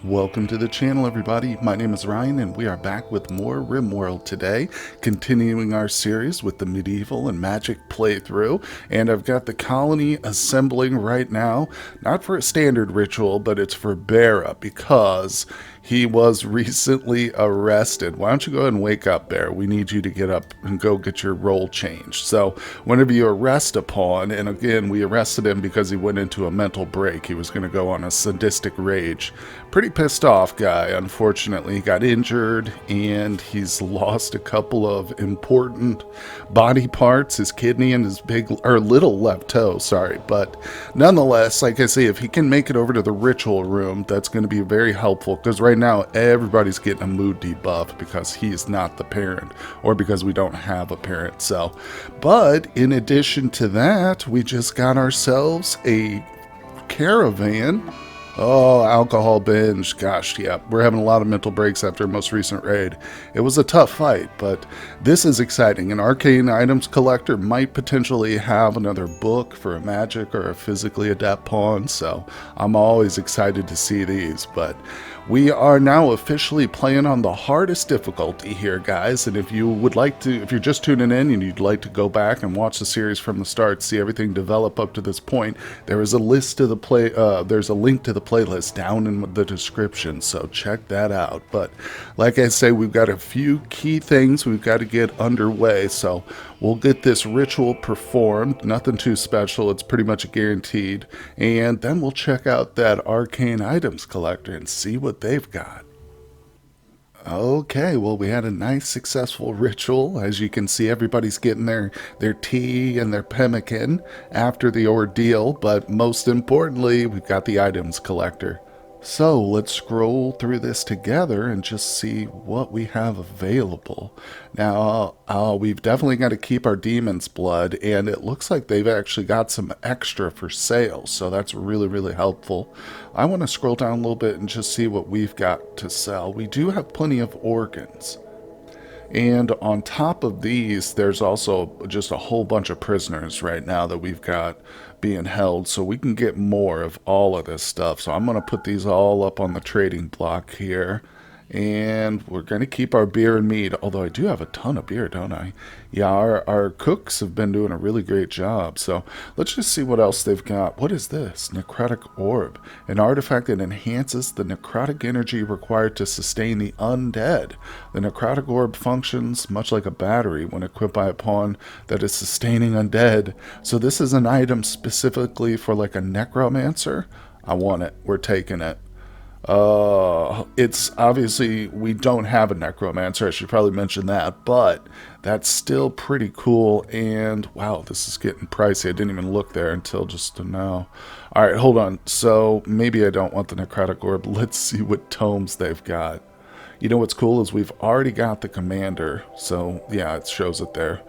Welcome to the channel, everybody. My name is Ryan, and we are back with more RimWorld today, continuing our series with the medieval and magic playthrough. And I've got the colony assembling right now, not for a standard ritual, but it's for Bera because he was recently arrested. Why don't you go ahead and wake up, Bear? We need you to get up and go get your role changed. So whenever you arrest a pawn, and again, we arrested him because he went into a mental break. He was going to go on a sadistic rage. Pretty pissed off guy, unfortunately. He got injured, and he's lost a couple of important body parts, his kidney and his little left toe, sorry. But nonetheless, like I say, if he can make it over to the ritual room, that's going to be very helpful, because right now everybody's getting a mood debuff because he's not the parent, or because we don't have a parent. So, but in addition to that, we just got ourselves a caravan. Oh, alcohol binge. Gosh, yeah. We're having a lot of mental breaks after our most recent raid. It was a tough fight, but this is exciting. An arcane items collector might potentially have another book for a magic or a physically adept pawn, so I'm always excited to see these. But we are now officially playing on the hardest difficulty here, guys. And if you would like to, if you're just tuning in and you'd like to go back and watch the series from the start, see everything develop up to this point, there is a list to the there's a link to the playlist down in the description, so check that out. But like I say, we've got a few key things we've got to get underway, so we'll get this ritual performed. Nothing too special, it's pretty much guaranteed, and then we'll check out that arcane items collector and see what they've got. Okay, well, we had a nice successful ritual. As you can see, everybody's getting their tea and their pemmican after the ordeal, but most importantly, we've got the items collector. So let's scroll through this together and just see what we have available. Now, we've definitely got to keep our demon's blood, and it looks like they've actually got some extra for sale, so that's really, really helpful. I want to scroll down a little bit and just see what we've got to sell. We do have plenty of organs. And on top of these, there's also just a whole bunch of prisoners right now that we've got being held, so we can get more of all of this stuff. So I'm going to put these all up on the trading block here. And we're going to keep our beer and mead, although I do have a ton of beer, don't I? Yeah, our cooks have been doing a really great job. So let's just see what else they've got. What is this? Necrotic Orb. An artifact that enhances the necrotic energy required to sustain the undead. The necrotic orb functions much like a battery when equipped by a pawn that is sustaining undead. So this is an item specifically for like a necromancer. I want it. We're taking it. It's obviously, we don't have a necromancer, I should probably mention that, but that's still pretty cool. And wow, this is getting pricey. I didn't even look there until just now. All right, hold on. So maybe I don't want the necrotic orb. Let's see what tomes they've got. You know what's cool is we've already got the commander, so yeah, it shows it there.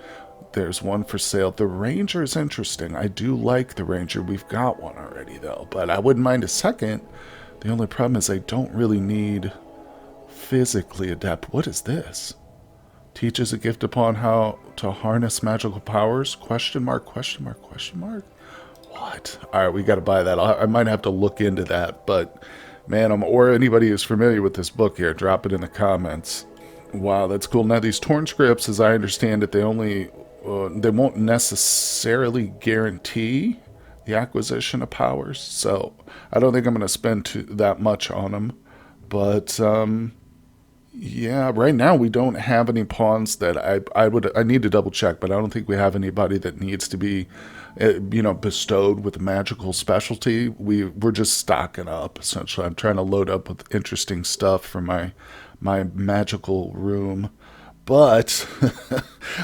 There's one for sale. The ranger is interesting. I do like the ranger. We've got one already though, but I wouldn't mind a second. The only problem is I don't really need physically adept. What is this? Teaches a gift upon how to harness magical powers? Question mark, question mark, question mark? What? Alright, we gotta buy that. I might have to look into that, but man, or anybody who's familiar with this book here, drop it in the comments. Wow, that's cool. Now these torn scripts, as I understand it, they won't necessarily guarantee the acquisition of powers, so I don't think I'm going to spend that much on them. But yeah, right now we don't have any pawns that I need to double check, but I don't think we have anybody that needs to be bestowed with a magical specialty. We're just stocking up essentially. I'm trying to load up with interesting stuff for my magical room. But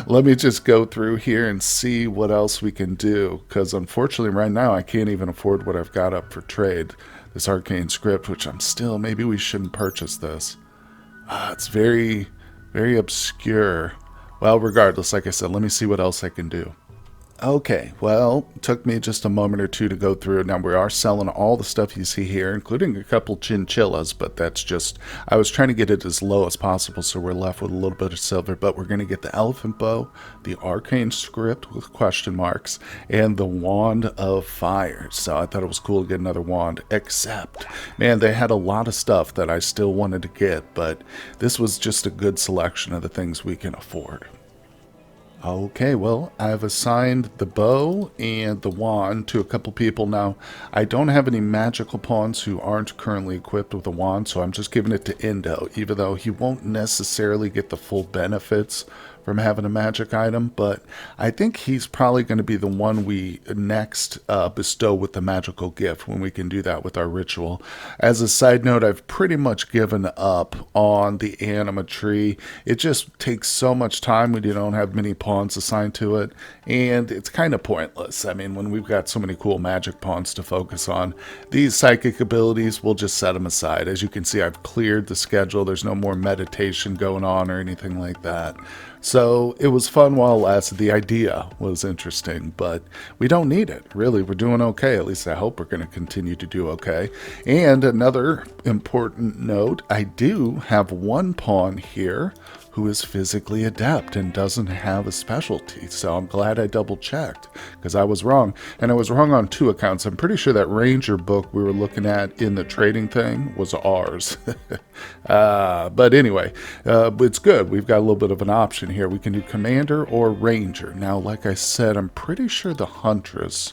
let me just go through here and see what else we can do, because unfortunately right now I can't even afford what I've got up for trade. This arcane script, which maybe we shouldn't purchase this. It's very, very obscure. Well, regardless, like I said, let me see what else I can do. Okay, well, it took me just a moment or two to go through. Now, we are selling all the stuff you see here, including a couple chinchillas, but that's just, I was trying to get it as low as possible, so we're left with a little bit of silver, but we're going to get the elephant bow, the arcane script with question marks, and the wand of fire. So I thought it was cool to get another wand, except, man, they had a lot of stuff that I still wanted to get, but this was just a good selection of the things we can afford. Okay, well, I've assigned the bow and the wand to a couple people now. I don't have any magical pawns who aren't currently equipped with a wand, so I'm just giving it to Indo, even though he won't necessarily get the full benefits from having a magic item, but I think he's probably going to be the one we next bestow with the magical gift when we can do that with our ritual. As a side note, I've pretty much given up on the anima tree. It just takes so much time when you don't have many pawns assigned to it, and it's kind of pointless. I mean, when we've got so many cool magic pawns to focus on, these psychic abilities, we'll just set them aside. As you can see, I've cleared the schedule. There's no more meditation going on or anything like that. So it was fun while it lasted. The idea was interesting, but we don't need it. Really, we're doing okay. At least I hope we're going to continue to do okay. And another important note, I do have one pawn here who is physically adept and doesn't have a specialty. So I'm glad I double checked because I was wrong. And I was wrong on two accounts. I'm pretty sure that Ranger book we were looking at in the trading thing was ours. But anyway, it's good. We've got a little bit of an option here. We can do Commander or Ranger. Now, like I said, I'm pretty sure the Huntress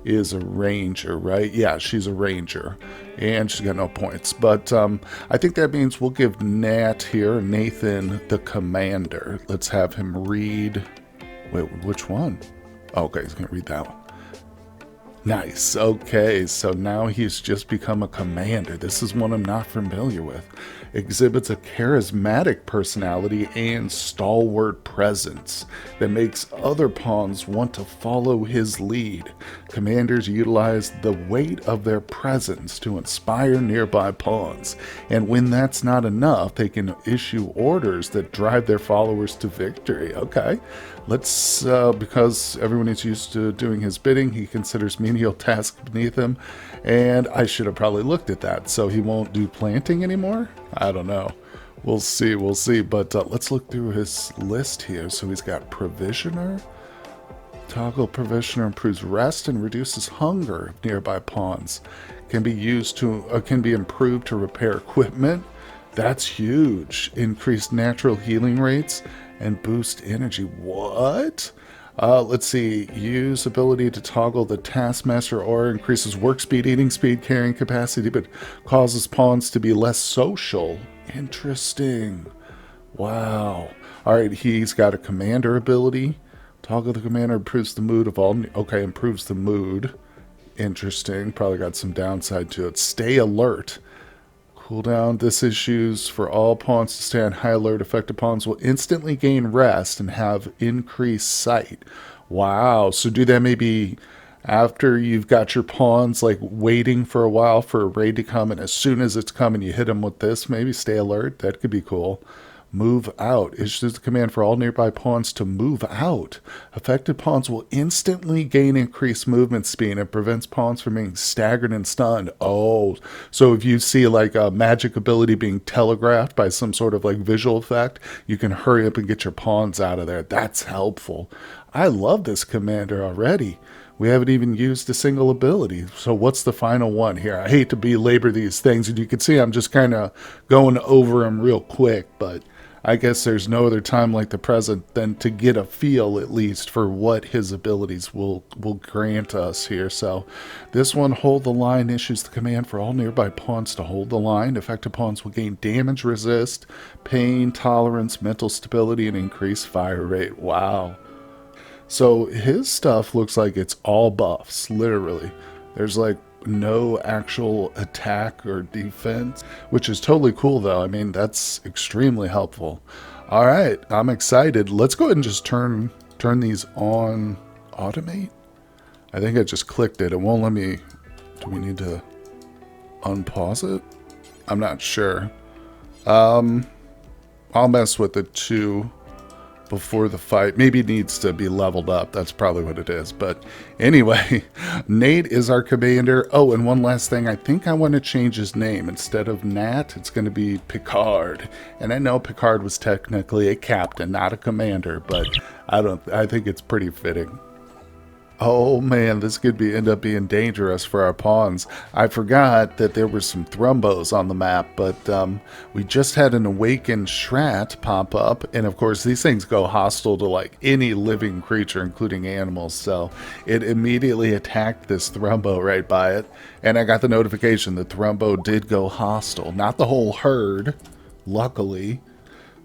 is a ranger, right? Yeah, she's a ranger, and she's got no points. But I think that means we'll give Nathan, the commander. Let's have him read. Wait, which one? Okay, he's gonna read that one. Nice. Okay, so now he's just become a commander. This is one I'm not familiar with. Exhibits a charismatic personality and stalwart presence that makes other pawns want to follow his lead. Commanders utilize the weight of their presence to inspire nearby pawns, and when that's not enough, they can issue orders that drive their followers to victory. Okay, let's, because everyone is used to doing his bidding, he considers menial tasks beneath him, and I should have probably looked at that. So he won't do planting anymore? I don't know. We'll see. But let's look through his list here. So he's got Provisioner. Toggle Provisioner improves rest and reduces hunger of nearby pawns. Can be improved to repair equipment. That's huge. Increased natural healing rates and boost energy. What? Let's see. Use ability to toggle the Taskmaster aura, increases work speed, eating speed, carrying capacity, but causes pawns to be less social. Interesting. Wow. Alright, he's got a commander ability. Toggle the commander improves the mood of all... Okay, improves the mood. Interesting. Probably got some downside to it. Stay alert. Cooldown. This issues for all pawns to stay on high alert. Affected pawns will instantly gain rest and have increased sight. Wow. So do that maybe after you've got your pawns like waiting for a while for a raid to come, and as soon as it's coming you hit them with this. Maybe stay alert. That could be cool. Move out. Issues the command for all nearby pawns to move out. Affected pawns will instantly gain increased movement speed and prevents pawns from being staggered and stunned. Oh, so if you see like a magic ability being telegraphed by some sort of like visual effect, you can hurry up and get your pawns out of there. That's helpful. I love this commander already. We haven't even used a single ability. So what's the final one here? I hate to belabor these things, and you can see I'm just kind of going over them real quick, but I guess there's no other time like the present than to get a feel, at least, for what his abilities will grant us here. So this one, hold the line, issues the command for all nearby pawns to hold the line. Affected pawns will gain damage resist, pain, tolerance, mental stability, and increased fire rate. Wow. So his stuff looks like it's all buffs, literally. There's like no actual attack or defense, which is totally cool though. I mean, that's extremely helpful. All right, I'm excited. Let's go ahead and just turn these on. Automate? I think I just clicked it. It won't let me. Do we need to unpause it? I'm not sure. I'll mess with it too. before the fight. Maybe it needs to be leveled up. That's probably what it is. But anyway, Nate is our commander. Oh, and one last thing. I think I want to change his name. Instead of Nat, it's going to be Picard. And I know Picard was technically a captain, not a commander, but I think it's pretty fitting. Oh man, this could end up being dangerous for our pawns. I forgot that there were some Thrumbos on the map, but we just had an awakened Shrat pop up, and of course these things go hostile to like any living creature, including animals, so it immediately attacked this Thrumbo right by it, and I got the notification the Thrumbo did go hostile. Not the whole herd, luckily,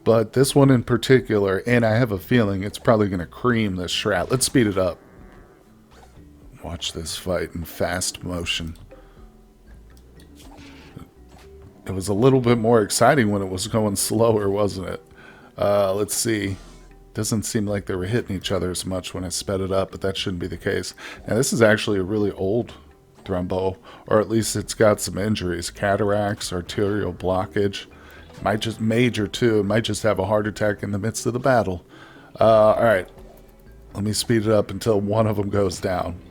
but this one in particular, and I have a feeling it's probably going to cream this Shrat. Let's speed it up. Watch this fight in fast motion. It was a little bit more exciting when it was going slower, wasn't it? Let's see. Doesn't seem like they were hitting each other as much when I sped it up, but that shouldn't be the case. Now, this is actually a really old Thrumbo, or at least it's got some injuries. Cataracts, arterial blockage. Might just major, too. It might just have a heart attack in the midst of the battle. Alright. Let me speed it up until one of them goes down.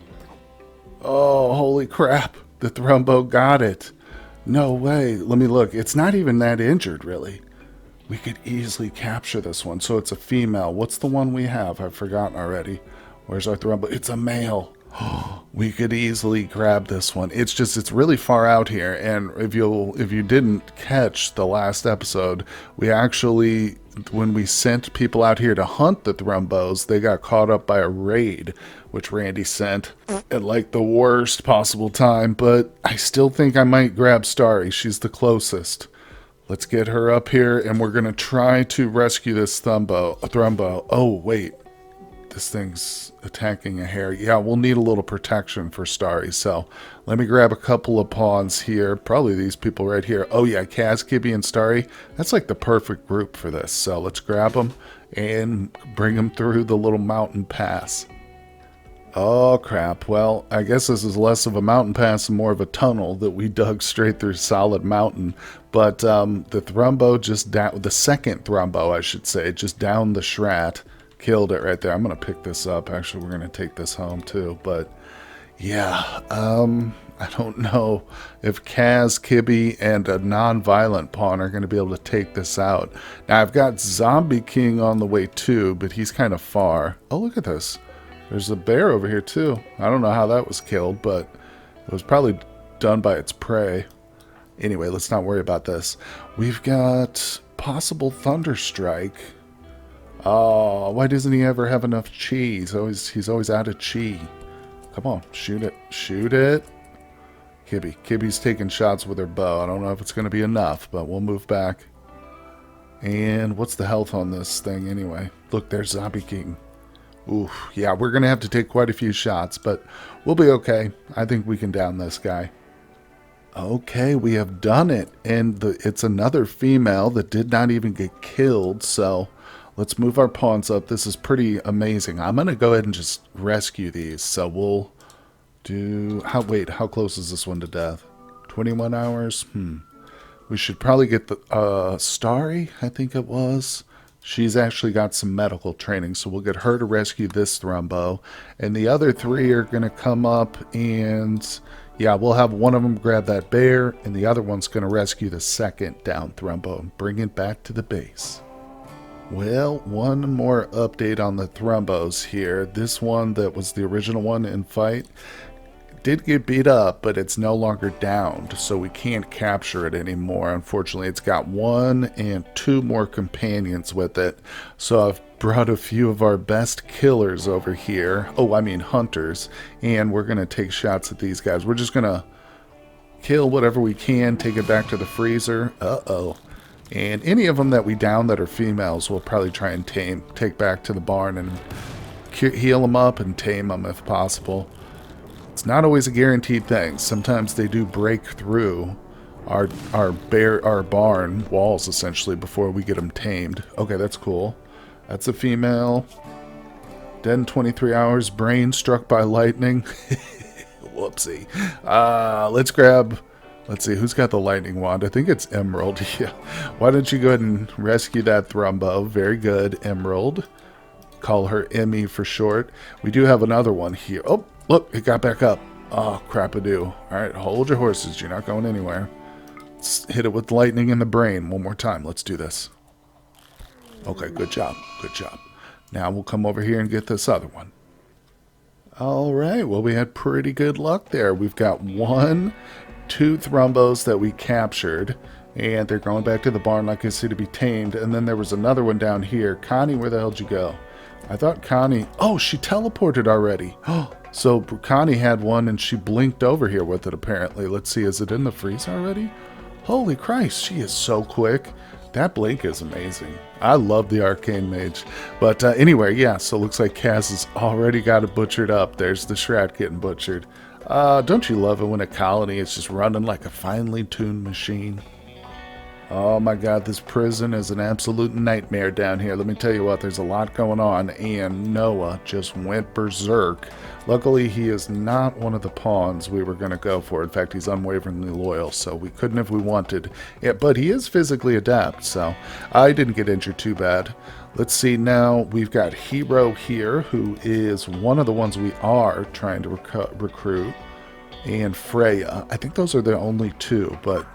Oh, holy crap. The Thrumbo got it. No way. Let me look. It's not even that injured, really. We could easily capture this one. So it's a female. What's the one we have? I've forgotten already. Where's our Thrumbo? It's a male. We could easily grab this one. It's really far out here. And if you didn't catch the last episode, we actually, when we sent people out here to hunt the Thrumbos, they got caught up by a raid, which Randy sent at like the worst possible time. But I still think I might grab Starry. She's the closest. Let's get her up here, and we're going to try to rescue this Thrumbo. Oh, wait. This thing's attacking a hare. Yeah, we'll need a little protection for Starry. So let me grab a couple of pawns here. Probably these people right here. Oh yeah, Kaz, Kibby, and Starry. That's like the perfect group for this. So let's grab them and bring them through the little mountain pass. Oh crap. Well, I guess this is less of a mountain pass and more of a tunnel that we dug straight through solid mountain. But the Thrumbo just down, the second Thrumbo, I should say, just down the Shrat. Killed it right there. I'm going to pick this up. Actually, we're going to take this home too. But yeah, I don't know if Kaz, Kibby, and a non-violent pawn are going to be able to take this out. Now, I've got Zombie King on the way too, but he's kind of far. Oh, look at this. There's a bear over here too. I don't know how that was killed, but it was probably done by its prey. Anyway, let's not worry about this. We've got possible Thunderstrike. Oh, why doesn't he ever have enough chi? He's always out of chi. Come on, shoot it. Shoot it. Kibby. Kibby's taking shots with her bow. I don't know if it's going to be enough, but we'll move back. And what's the health on this thing anyway? Look, there's Zombie King. Ooh, yeah, we're going to have to take quite a few shots, but we'll be okay. I think we can down this guy. Okay, we have done it. And it's another female that did not even get killed, so let's move our pawns up. This is pretty amazing. I'm going to go ahead and just rescue these. So we'll do... how close is this one to death? 21 hours? We should probably get the... Starry, I think it was. She's actually got some medical training, so we'll get her to rescue this Thrumbo. And the other three are going to come up and... yeah, we'll have one of them grab that bear, and the other one's going to rescue the second down Thrumbo and bring it back to the base. Well, one more update on the Thrumbos here. This one that was the original one in fight did get beat up, but it's no longer downed, so we can't capture it anymore. Unfortunately, it's got 1 and 2 more companions with it. So I've brought a few of our best killers over here. Oh, I mean hunters. And we're going to take shots at these guys. We're just going to kill whatever we can, take it back to the freezer. Uh-oh. And any of them that we down that are females, we'll probably try and take back to the barn and heal them up and tame them if possible. It's not always a guaranteed thing. Sometimes they do break through our barn walls, essentially, before we get them tamed. Okay, that's cool. That's a female. Dead in 23 hours. Brain struck by lightning. Whoopsie. Let's grab Let's see, who's got the lightning wand? I think it's Emerald. Yeah. Why don't you go ahead and rescue that Thrumbo? Very good, Emerald. Call her Emmy for short. We do have another one here. Oh, look, it got back up. Oh, crap-a-doo. All right, hold your horses. You're not going anywhere. Let's hit it with lightning in the brain one more time. Let's do this. Okay, good job. Good job. Now we'll come over here and get this other one. All right, well, we had pretty good luck there. We've got 2 Thrumbos that we captured, and they're going back to the barn, like I said, to be tamed. And then there was another one down here. Connie, where the hell did you go? I thought Connie... Oh, she teleported already. So Connie had one, and she blinked over here with it, apparently. Let's see, is it in the freeze already? Holy Christ, she is so quick. That blink is amazing. I love the Arcane Mage. But anyway, yeah, so it looks like Kaz has already got it butchered up. There's the Shroud getting butchered. Don't you love it when a colony is just running like a finely tuned machine? Oh my god, this prison is an absolute nightmare down here. Let me tell you what, there's a lot going on, and Noah just went berserk. Luckily, he is not one of the pawns we were going to go for. In fact, he's unwaveringly loyal, so we couldn't if we wanted. Yeah, but he is physically adept, so I didn't get injured too bad. Let's see, now we've got Hero here, who is one of the ones we are trying to recruit, and Freya. I think those are the only 2, but...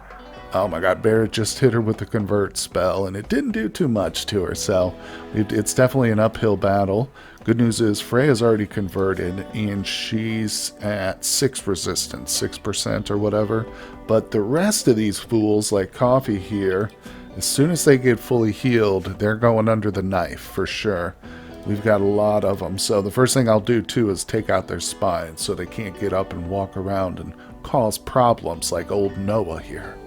Oh my god, Barrett just hit her with the convert spell, and it didn't do too much to her, so it's definitely an uphill battle. Good news is Freya's already converted, and she's at 6 resistance, 6% or whatever. But the rest of these fools, like Coffee here, as soon as they get fully healed, they're going under the knife, for sure. We've got a lot of them, so the first thing I'll do, too, is take out their spines so they can't get up and walk around and cause problems like old Noah here.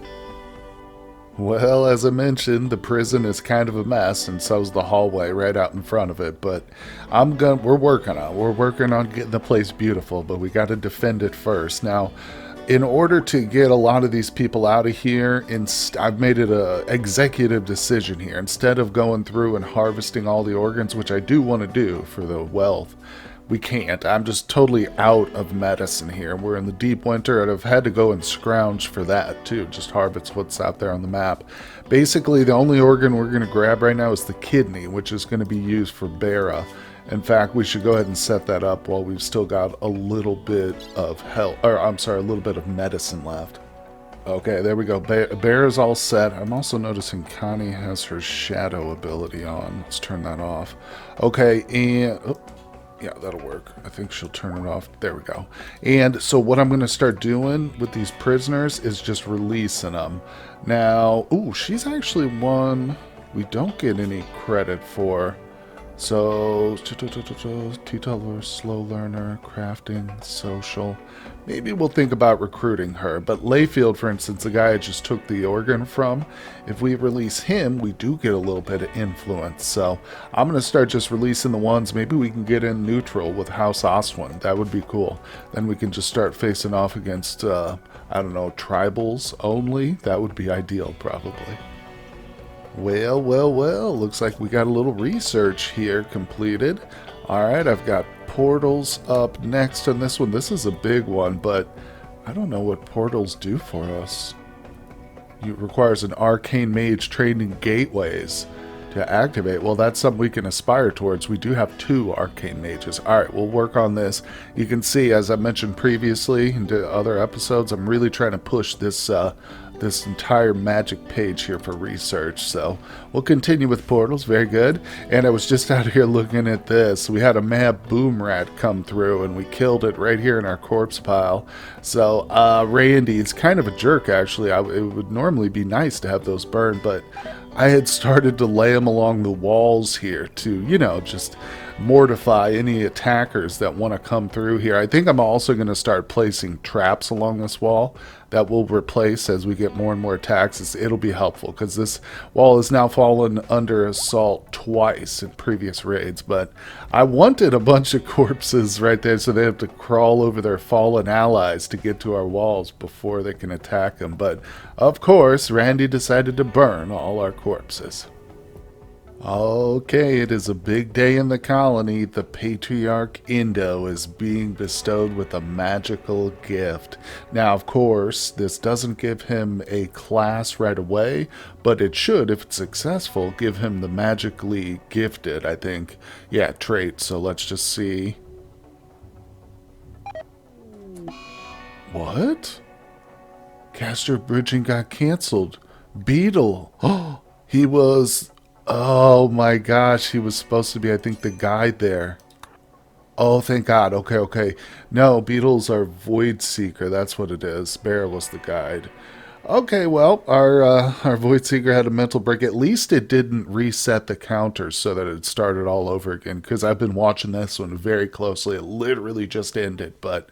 Well, as I mentioned, the prison is kind of a mess, and so's the hallway right out in front of it. But we're working on getting the place beautiful, but we got to defend it first. Now, in order to get a lot of these people out of here, I've made it a executive decision here. Instead of going through and harvesting all the organs, which I do want to do for the wealth, we can't. I'm just totally out of medicine here. We're in the deep winter, and I've had to go and scrounge for that too. Just harvest what's out there on the map. Basically, the only organ we're going to grab right now is the kidney, which is going to be used for Bera. In fact, we should go ahead and set that up while we've still got a little bit of health, or I'm sorry, a little bit of medicine left. Okay, there we go. Bera's all set. I'm also noticing Connie has her shadow ability on. Let's turn that off. Okay, and... Oh. Yeah, that'll work. I think she'll turn it off. There we go. And so what I'm going to start doing with these prisoners is just releasing them. Now, ooh, she's actually one we don't get any credit for. So, tutor, slow learner, crafting, social. Maybe we'll think about recruiting her. But Layfield, for instance, the guy I just took the organ from, if we release him, we do get a little bit of influence. So I'm going to start just releasing the ones. Maybe we can get in neutral with House Oswin. That would be cool. Then we can just start facing off against, I don't know, tribals only. That would be ideal, probably. Well, looks like we got a little research here completed. Alright, I've got portals up next on this one. This is a big one, but I don't know what portals do for us. It requires an arcane mage trained in gateways to activate. Well, that's something we can aspire towards. We do have 2 arcane mages. Alright, we'll work on this. You can see, as I mentioned previously in the other episodes, I'm really trying to push this this entire magic page here for research. So we'll continue with portals. Very good. And I was just out here looking at this. We had a mad boom rat come through, and we killed it right here in our corpse pile. So Randy, it's kind of a jerk, actually. It would normally be nice to have those burned, but I had started to lay them along the walls here to, you know, just mortify any attackers that want to come through here. I think I'm also going to start placing traps along this wall that will replace as we get more and more attacks. It'll be helpful because this wall has now fallen under assault twice in previous raids. But I wanted a bunch of corpses right there so they have to crawl over their fallen allies to get to our walls before they can attack them. But of course, Randy decided to burn all our corpses. Okay, it is a big day in the colony. The Patriarch Indo is being bestowed with a magical gift. Now, of course, this doesn't give him a class right away, but it should, if it's successful, give him the magically gifted, I think, yeah, trait. So let's just see. What? Caster bridging got canceled. Beetle. Oh, he was. Oh my gosh, he was supposed to be, I think, the guide there. Oh, thank God. Okay, okay. No, Beetles are Void Seeker. That's what it is. Bear was the guide. Okay, well, our Void Seeker had a mental break. At least it didn't reset the counters so that it started all over again. Because I've been watching this one very closely. It literally just ended, but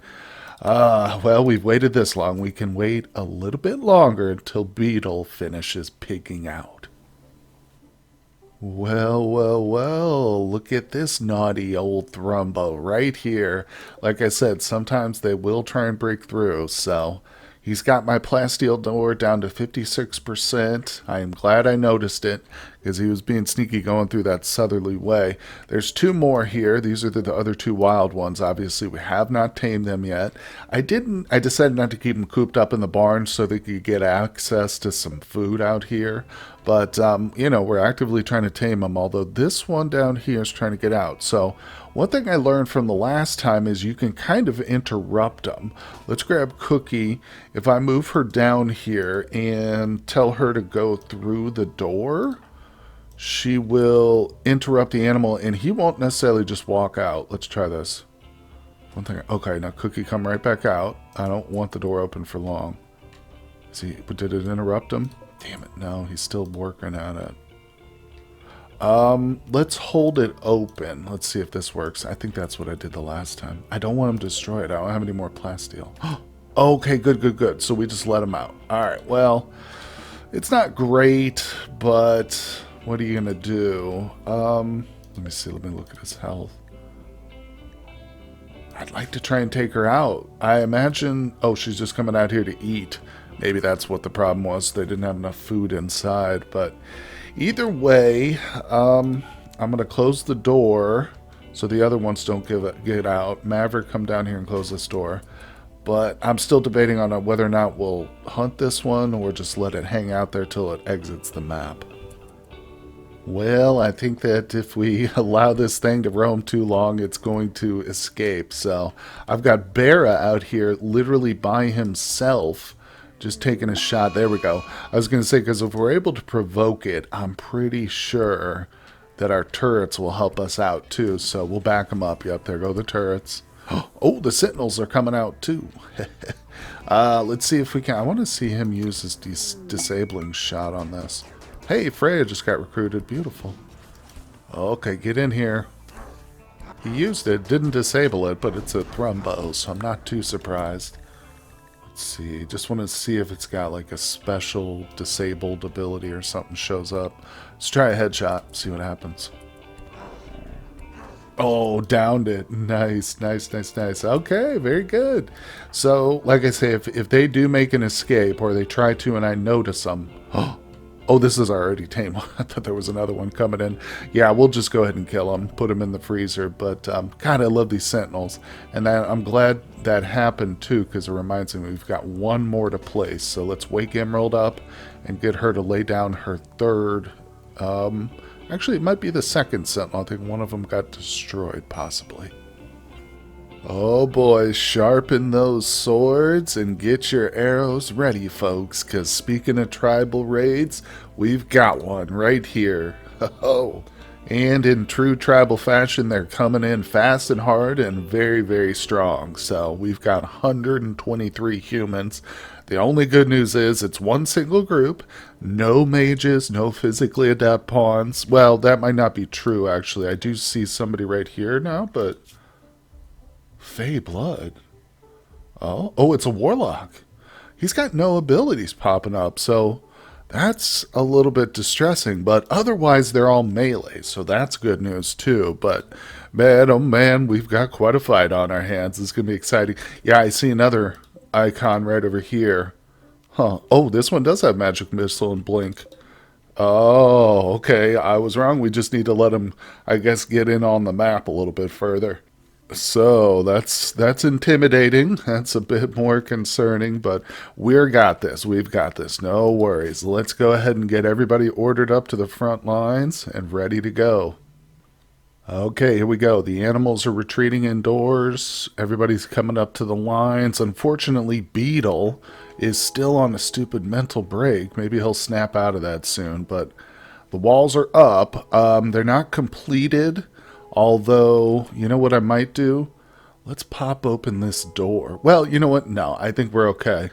well, we've waited this long. We can wait a little bit longer until Beetle finishes pigging out. Well, well, well, look at this naughty old Thrumbo right here. Like I said, sometimes they will try and break through, so he's got my plasteel door down to 56%. I am glad I noticed it because he was being sneaky going through that southerly way. There's two more here. These are the other two wild ones. Obviously, we have not tamed them yet. I decided not to keep them cooped up in the barn so they could get access to some food out here. But, we're actively trying to tame them, although this one down here is trying to get out. So one thing I learned from the last time is you can kind of interrupt them. Let's grab Cookie. If I move her down here and tell her to go through the door, she will interrupt the animal, and he won't necessarily just walk out. Let's try this. One thing. Okay, now Cookie, come right back out. I don't want the door open for long. See, did it interrupt him? Damn it, no, he's still working at it. Let's hold it open. Let's see if this works. I think that's what I did the last time. I don't want him destroyed. I don't have any more plasteel. Okay, good, good, good. So we just let him out. All right, well, it's not great, but what are you going to do? Let me see. Let me look at his health. I'd like to try and take her out. I imagine... Oh, she's just coming out here to eat. Maybe that's what the problem was. They didn't have enough food inside. But either way, I'm going to close the door so the other ones don't get out. Maverick, come down here and close this door. But I'm still debating on whether or not we'll hunt this one or just let it hang out there till it exits the map. Well, I think that if we allow this thing to roam too long, it's going to escape. So I've got Barra out here literally by himself, just taking a shot. There we go. I was going to say, because if we're able to provoke it, I'm pretty sure that our turrets will help us out too. So we'll back them up. Yep, there go the turrets. Oh, the sentinels are coming out too. Let's see if we can. I want to see him use his disabling shot on this. Hey, Freya just got recruited. Beautiful. Okay, get in here. He used it, didn't disable it, but it's a Thrumbo, so I'm not too surprised. Let's see. Just want to see if it's got like a special disabled ability or something shows up. Let's try a headshot, see what happens. Oh, downed it. Nice, nice, nice, nice. Okay, very good. So, like I say, if they do make an escape or they try to and I notice them... Oh, this is already tame. I thought there was another one coming in. Yeah, we'll just go ahead and kill him, put him in the freezer. But, God, I love these sentinels. And I'm glad that happened, too, because it reminds me we've got one more to place. So let's wake Emerald up and get her to lay down her third. Actually, it might be the second sentinel. I think one of them got destroyed, possibly. Oh boy, sharpen those swords and get your arrows ready, folks, because speaking of tribal raids, we've got one right here. Oh, and in true tribal fashion, they're coming in fast and hard and very, very strong. So we've got 123 humans. The only good news is it's one single group, no mages, no physically adept pawns. Well, that might not be true, actually. I do see somebody right here now, but... Fey blood. Oh, it's a warlock. He's got no abilities popping up, so that's a little bit distressing. But otherwise, they're all melee, so that's good news too. But man, oh man, we've got quite a fight on our hands. It's going to be exciting. Yeah, I see another icon right over here. Huh. Oh, this one does have magic missile and blink. Oh, okay. I was wrong. We just need to let him, I guess, get in on the map a little bit further. So that's intimidating. That's a bit more concerning, but we're got this. We've got this. No worries. Let's go ahead and get everybody ordered up to the front lines and ready to go. Okay, here we go. The animals are retreating indoors. Everybody's coming up to the lines. Unfortunately, Beetle is still on a stupid mental break. Maybe he'll snap out of that soon, but the walls are up. They're not completed, although, you know what I might do? Let's pop open this door. Well, you know what? No, I think we're okay.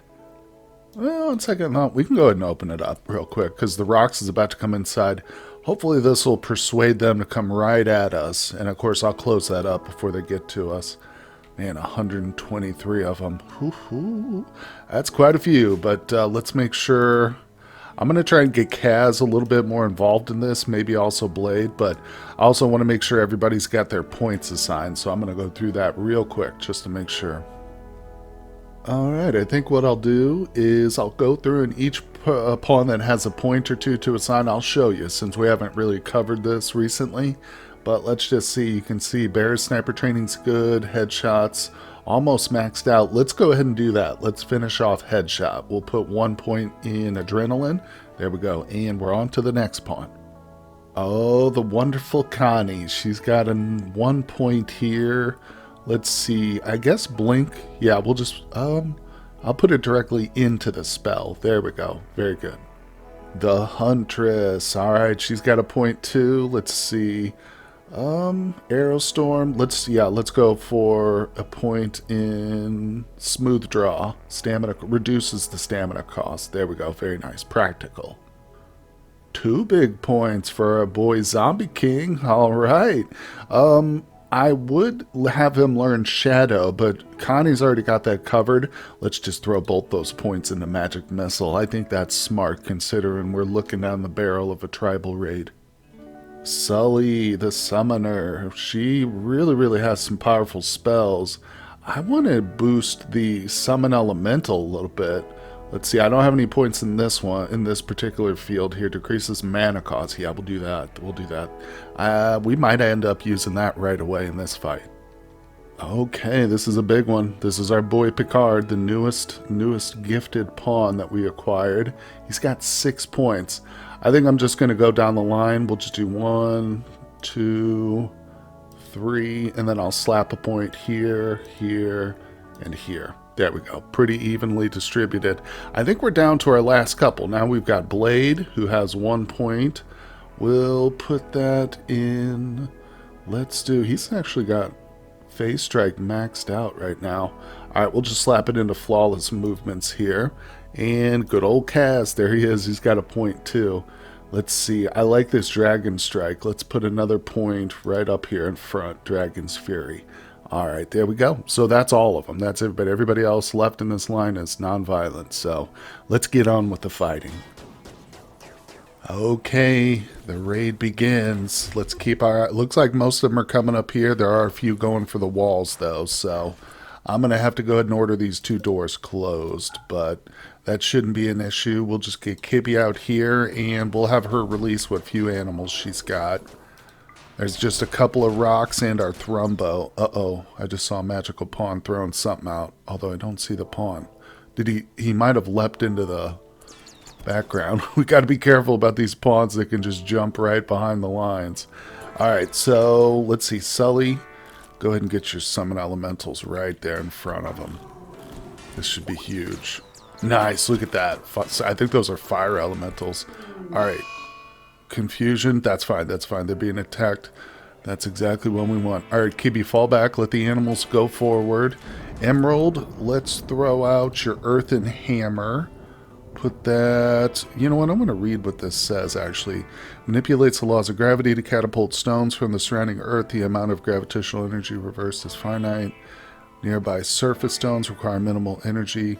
Well, one second. No, we can go ahead and open it up real quick because the rocks is about to come inside. Hopefully this will persuade them to come right at us. And of course, I'll close that up before they get to us. Man, 123 of them. Hoo-hoo. That's quite a few, but let's make sure. I'm going to try and get Kaz a little bit more involved in this, maybe also Blade, but I also want to make sure everybody's got their points assigned, so I'm going to go through that real quick just to make sure. Alright, I think what I'll do is I'll go through and each pawn that has a point or two to assign, I'll show you since we haven't really covered this recently. But let's just see, you can see Bear's sniper training's good, headshots almost maxed out. Let's go ahead and do that. Let's finish off headshot. We'll put 1 point in adrenaline. There we go, and we're on to the next pawn. Oh, the wonderful Connie. She's got a 1 point here. Let's see, I guess blink. Yeah, we'll just, I'll put it directly into the spell. There we go. Very good. The Huntress. All right, she's got a point too. Let's see. Arrow Storm. Let's go for a point in Smooth Draw. Stamina reduces the stamina cost. There we go. Very nice. Practical. 2 big points for our boy Zombie King. All right. I would have him learn Shadow, but Connie's already got that covered. Let's just throw both those points into Magic Missile. I think that's smart considering we're looking down the barrel of a tribal raid. Sully, the Summoner. She really has some powerful spells. I want to boost the Summon Elemental a little bit. Let's see, I don't have any points in this one, in this particular field here. Decreases mana cost. Yeah, we'll do that. We'll do that. We might end up using that right away in this fight. Okay, this is a big one. This is our boy Picard, the newest gifted pawn that we acquired. He's got 6 points. I think I'm just going to go down the line. We'll just do 1, 2, 3, and then I'll slap a point here, here, and here. There we go. Pretty evenly distributed. I think we're down to our last couple. Now we've got Blade, who has 1 point. We'll put that in. Let's do. He's actually got Phase Strike maxed out right now. All right, we'll just slap it into Flawless Movements here. And good old Kaz. There he is. He's got a point too. Let's see. I like this Dragon Strike. Let's put another point right up here in front. Dragon's Fury. All right, there we go. So that's all of them. That's everybody. Everybody else left in this line is non-violent. So let's get on with the fighting. Okay, the raid begins. Let's keep our... It looks like most of them are coming up here. There are a few going for the walls, though. So I'm going to have to go ahead and order these 2 doors closed. But that shouldn't be an issue. We'll just get Kibby out here, and we'll have her release what few animals she's got. There's just a couple of rocks and our Thrumbo. Uh-oh, I just saw a magical pawn throwing something out, although I don't see the pawn. Did he might have leapt into the background. We got to be careful about these pawns that can just jump right behind the lines. All right, so let's see. Sully, go ahead and get your Summon Elementals right there in front of them. This should be huge. Nice, look at that. I think those are Fire Elementals. All right. Confusion, that's fine, they're being attacked. That's exactly what we want. Alright, Kibby, fall back, let the animals go forward. Emerald, let's throw out your earthen hammer. Put that, you know what, I'm going to read what this says actually. Manipulates the laws of gravity to catapult stones from the surrounding earth. The amount of gravitational energy reversed is finite. Nearby surface stones require minimal energy.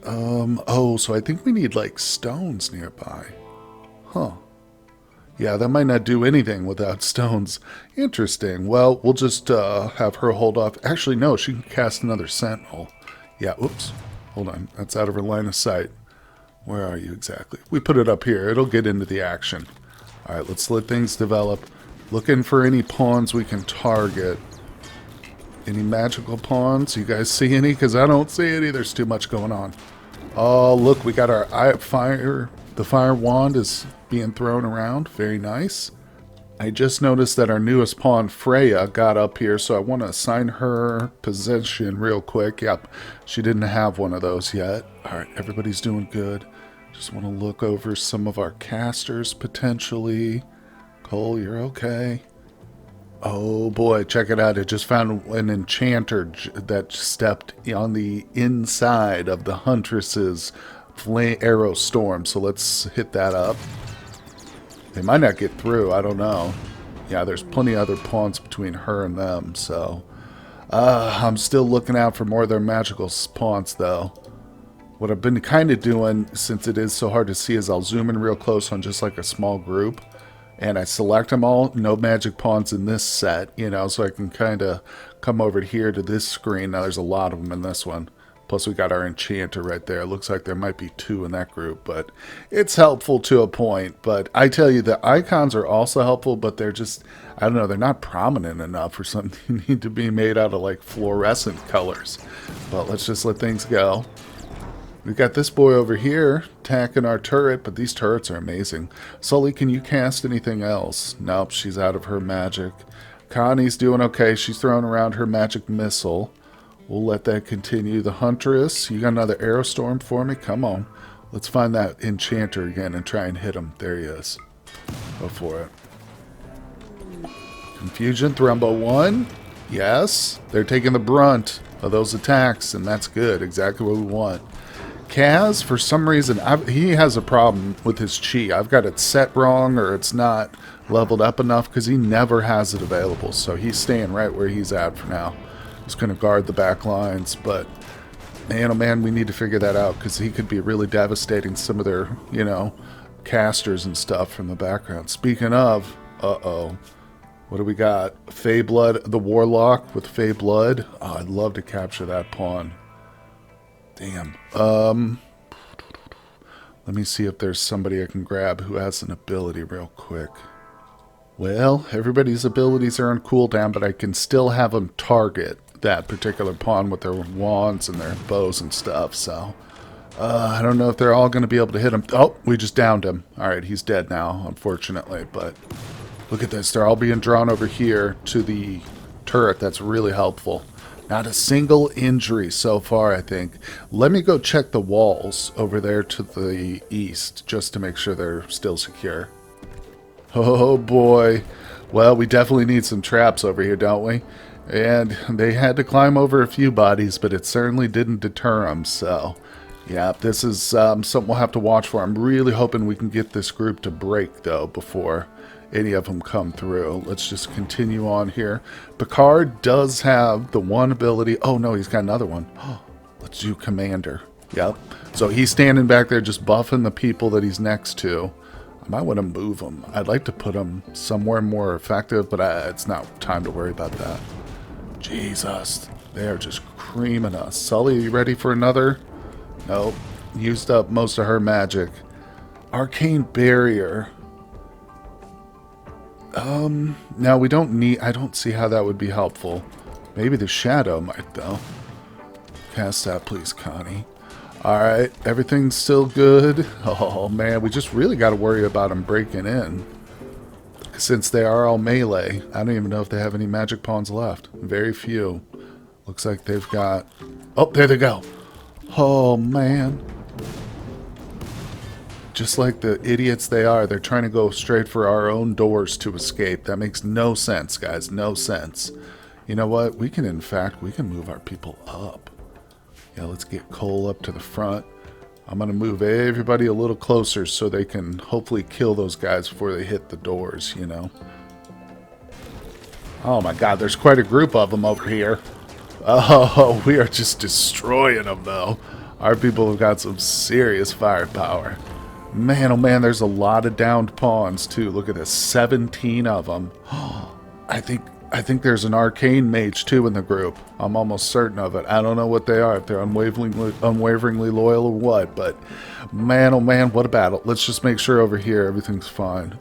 Oh, so I think we need like stones nearby. Huh. Yeah, that might not do anything without stones. Interesting. Well, we'll just have her hold off. Actually, no, she can cast another Sentinel. Yeah, oops. Hold on. That's out of her line of sight. Where are you exactly? We put it up here. It'll get into the action. All right, let's let things develop. Looking for any pawns we can target. Any magical pawns? You guys see any? Because I don't see any. There's too much going on. Oh, look, we got our fire. The fire wand is being thrown around. Very nice. I just noticed that our newest pawn, Freya, got up here, so I want to assign her position real quick. Yep, she didn't have one of those yet. All right, everybody's doing good. Just want to look over some of our casters, potentially. Cole, you're okay. Oh, boy, check it out. I just found an enchanter that stepped on the inside of the Huntress's arrow storm, so let's hit that up. They might not get through. I don't know. Yeah, there's plenty of other pawns between her and them, so... I'm still looking out for more of their magical pawns, though. What I've been kind of doing, since it is so hard to see, is I'll zoom in real close on just like a small group. And I select them all. No magic pawns in this set, you know, so I can kind of come over here to this screen. Now, there's a lot of them in this one. Plus, we got our enchanter right there. It looks like there might be 2 in that group, but it's helpful to a point. But I tell you, the icons are also helpful, but they're just, I don't know, they're not prominent enough for something need to be made out of, like, fluorescent colors. But let's just let things go. We got this boy over here attacking our turret, but these turrets are amazing. Sully, can you cast anything else? Nope, she's out of her magic. Connie's doing okay. She's throwing around her magic missile. We'll let that continue. The Huntress, you got another arrow storm for me? Come on. Let's find that enchanter again and try and hit him. There he is. Go for it. Confusion, Thrumbo 1. Yes, they're taking the brunt of those attacks, and that's good. Exactly what we want. Kaz, for some reason, he has a problem with his chi. I've got it set wrong, or it's not leveled up enough, because he never has it available. So he's staying right where he's at for now. He's going to guard the back lines, but man, oh man, we need to figure that out, because he could be really devastating some of their, you know, casters and stuff from the background. Speaking of, uh-oh, what do we got? Fey Blood, the Warlock with Fey Blood. Oh, I'd love to capture that pawn. Damn. Let me see if there's somebody I can grab who has an ability real quick. Well, everybody's abilities are on cooldown, but I can still have them target that particular pawn with their wands and their bows and stuff, so I don't know if they're all going to be able to hit him. Oh, we just downed him. Alright, he's dead now, unfortunately, but look at this. They're all being drawn over here to the turret. That's really helpful. Not a single injury so far, I think. Let me go check the walls over there to the east, just to make sure they're still secure. Oh boy. Well, we definitely need some traps over here, don't we? And they had to climb over a few bodies, but it certainly didn't deter them. So, yeah, this is something we'll have to watch for. I'm really hoping we can get this group to break, though, before any of them come through. Let's just continue on here. Picard does have the one ability. Oh, no, he's got another one. Let's do Commander. Yep. So he's standing back there just buffing the people that he's next to. I might want to move him. I'd like to put him somewhere more effective, but it's not time to worry about that. Jesus. They're just creaming us. Sully, are you ready for another? Nope. Used up most of her magic. Arcane Barrier. Now we don't need... I don't see how that would be helpful. Maybe the Shadow might, though. Cast that, please, Connie. Alright, everything's still good. Oh, man, we just really got to worry about them breaking in. Since they are all melee, I don't even know if they have any magic pawns left. Very few. Looks like they've got... Oh, there they go. Oh, man. Just like the idiots they are, they're trying to go straight for our own doors to escape. That makes no sense, guys. No sense. You know what? We can, in fact, we can move our people up. Yeah, let's get Cole up to the front. I'm going to move everybody a little closer so they can hopefully kill those guys before they hit the doors, you know. Oh my god, there's quite a group of them over here. Oh, we are just destroying them, though. Our people have got some serious firepower. Man, oh man, there's a lot of downed pawns, too. Look at this, 17 of them. I think I think there's an arcane mage too in the group. I'm almost certain of it. I don't know what they are, if they're unwaveringly loyal or what, but man, oh man, what a battle. Let's just make sure over here everything's fine.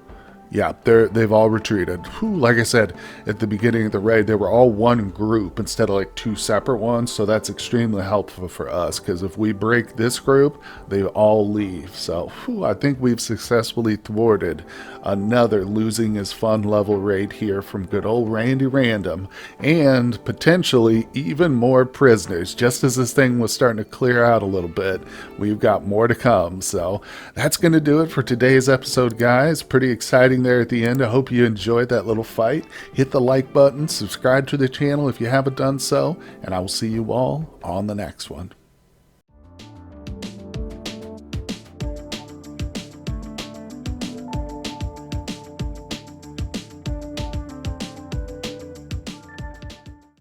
Yeah, they've all retreated. Whew, like I said at the beginning of the raid, they were all one group instead of like two separate ones, so that's extremely helpful for us, because if we break this group, they all leave. So whew, I think we've successfully thwarted another losing his fun level raid here from good old Randy Random, and potentially even more prisoners. Just as this thing was starting to clear out a little bit, we've got more to come. So that's going to do it for today's episode, guys. Pretty exciting there at the end. I hope you enjoyed that little fight. Hit the like button, subscribe to the channel if you haven't done so, and I will see you all on the next one.